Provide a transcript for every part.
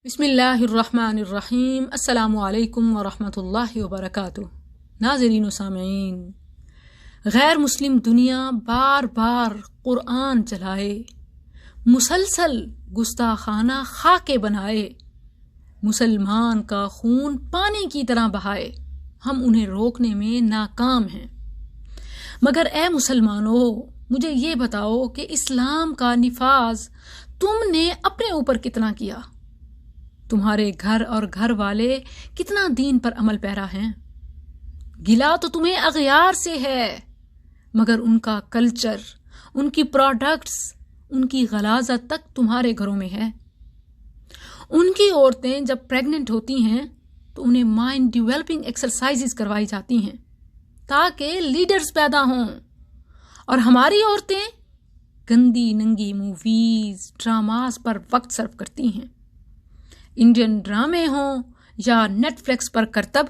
بسم اللہ الرحمن الرحیم۔ السلام علیکم ورحمۃ اللہ وبرکاتہ۔ ناظرین و سامعین، غیر مسلم دنیا بار بار قرآن چلائے، مسلسل گستاخانہ خاکے بنائے، مسلمان کا خون پانی کی طرح بہائے، ہم انہیں روکنے میں ناکام ہیں۔ مگر اے مسلمانوں، مجھے یہ بتاؤ کہ اسلام کا نفاذ تم نے اپنے اوپر کتنا کیا؟ تمہارے گھر اور گھر والے کتنا دین پر عمل پیرا ہیں؟ گلا تو تمہیں اغیار سے ہے، مگر ان کا کلچر، ان کی پروڈکٹس، ان کی غلاظت تک تمہارے گھروں میں ہے۔ ان کی عورتیں جب پریگننٹ ہوتی ہیں تو انہیں مائنڈ ڈیولپنگ ایکسرسائزز کروائی جاتی ہیں تاکہ لیڈرز پیدا ہوں، اور ہماری عورتیں گندی ننگی موویز، ڈراماز پر وقت صرف کرتی ہیں۔ انڈین ڈرامے ہوں یا نیٹ فلکس پر کرتب،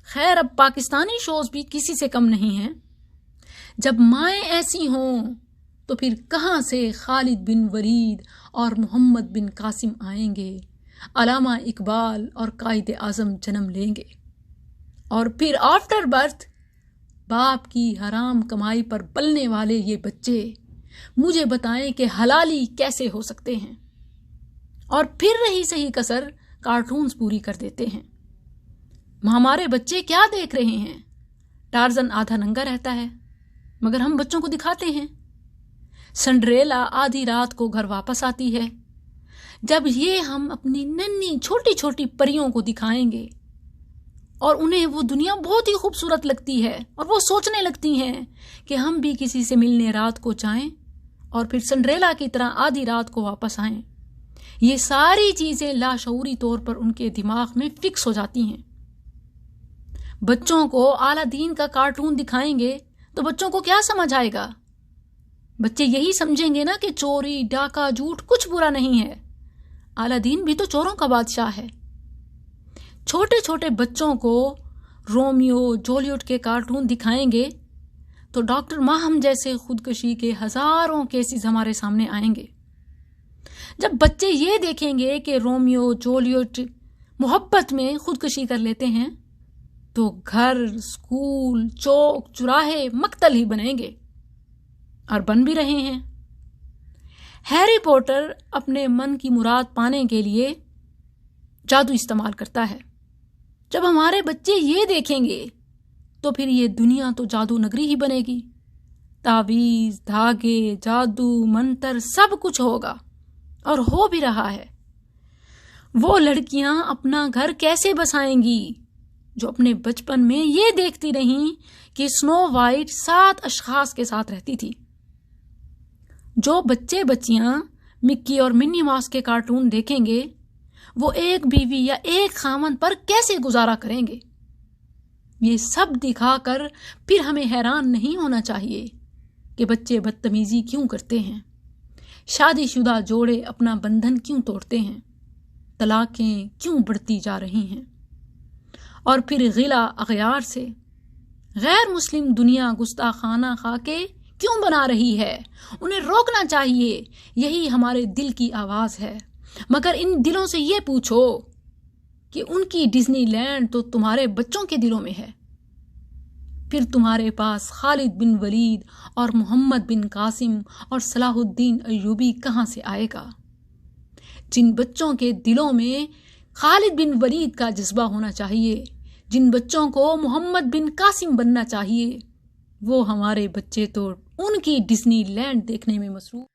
خیر اب پاکستانی شوز بھی کسی سے کم نہیں ہیں۔ جب مائیں ایسی ہوں تو پھر کہاں سے خالد بن ولید اور محمد بن قاسم آئیں گے، علامہ اقبال اور قائد اعظم جنم لیں گے، اور پھر آفٹر برتھ باپ کی حرام کمائی پر پلنے والے یہ بچے مجھے بتائیں کہ حلالی کیسے ہو سکتے ہیں، اور پھر رہی صحیح کسر کارٹونز پوری کر دیتے ہیں۔ ہمارے بچے کیا دیکھ رہے ہیں؟ ٹارزن آدھا ننگا رہتا ہے مگر ہم بچوں کو دکھاتے ہیں۔ سنڈریلا آدھی رات کو گھر واپس آتی ہے۔ جب یہ ہم اپنی ننھی چھوٹی چھوٹی پریوں کو دکھائیں گے اور انہیں وہ دنیا بہت ہی خوبصورت لگتی ہے، اور وہ سوچنے لگتی ہیں کہ ہم بھی کسی سے ملنے رات کو جائیں اور پھر سنڈریلا کی طرح آدھی رات کو واپس آئیں، یہ ساری چیزیں لاشعوری طور پر ان کے دماغ میں فکس ہو جاتی ہیں۔ بچوں کو اعلیٰ دین کا کارٹون دکھائیں گے تو بچوں کو کیا سمجھ آئے گا؟ بچے یہی سمجھیں گے نا کہ چوری، ڈاکہ، جھوٹ کچھ برا نہیں ہے، اعلیٰ دین بھی تو چوروں کا بادشاہ ہے۔ چھوٹے چھوٹے بچوں کو رومیو جولیٹ کے کارٹون دکھائیں گے تو ڈاکٹر ماہم جیسے خودکشی کے ہزاروں کیسز ہمارے سامنے آئیں گے۔ جب بچے یہ دیکھیں گے کہ رومیو جولیٹ محبت میں خودکشی کر لیتے ہیں تو گھر، اسکول، چوک چراہے مقتل ہی بنیں گے، اور بن بھی رہے ہیں۔ ہیری پوٹر اپنے من کی مراد پانے کے لیے جادو استعمال کرتا ہے۔ جب ہمارے بچے یہ دیکھیں گے تو پھر یہ دنیا تو جادو نگری ہی بنے گی، تعویذ، دھاگے، جادو، منتر سب کچھ ہوگا، اور ہو بھی رہا ہے۔ وہ لڑکیاں اپنا گھر کیسے بسائیں گی جو اپنے بچپن میں یہ دیکھتی رہیں کہ سنو وائٹ 7 اشخاص کے ساتھ رہتی تھی؟ جو بچے بچیاں مکی اور منی ماؤس کے کارٹون دیکھیں گے وہ ایک بیوی یا ایک خامن پر کیسے گزارا کریں گے؟ یہ سب دکھا کر پھر ہمیں حیران نہیں ہونا چاہیے کہ بچے بدتمیزی کیوں کرتے ہیں، شادی شدہ جوڑے اپنا بندھن کیوں توڑتے ہیں، طلاقیں کیوں بڑھتی جا رہی ہیں، اور پھر غلا اغیار سے غیر مسلم دنیا گستاخانہ خاکے کیوں بنا رہی ہے؟ انہیں روکنا چاہیے، یہی ہمارے دل کی آواز ہے۔ مگر ان دلوں سے یہ پوچھو کہ ان کی ڈزنی لینڈ تو تمہارے بچوں کے دلوں میں ہے، پھر تمہارے پاس خالد بن ولید اور محمد بن قاسم اور صلاح الدین ایوبی کہاں سے آئے گا؟ جن بچوں کے دلوں میں خالد بن ولید کا جذبہ ہونا چاہیے، جن بچوں کو محمد بن قاسم بننا چاہیے، وہ ہمارے بچے تو ان کی ڈزنی لینڈ دیکھنے میں مصروف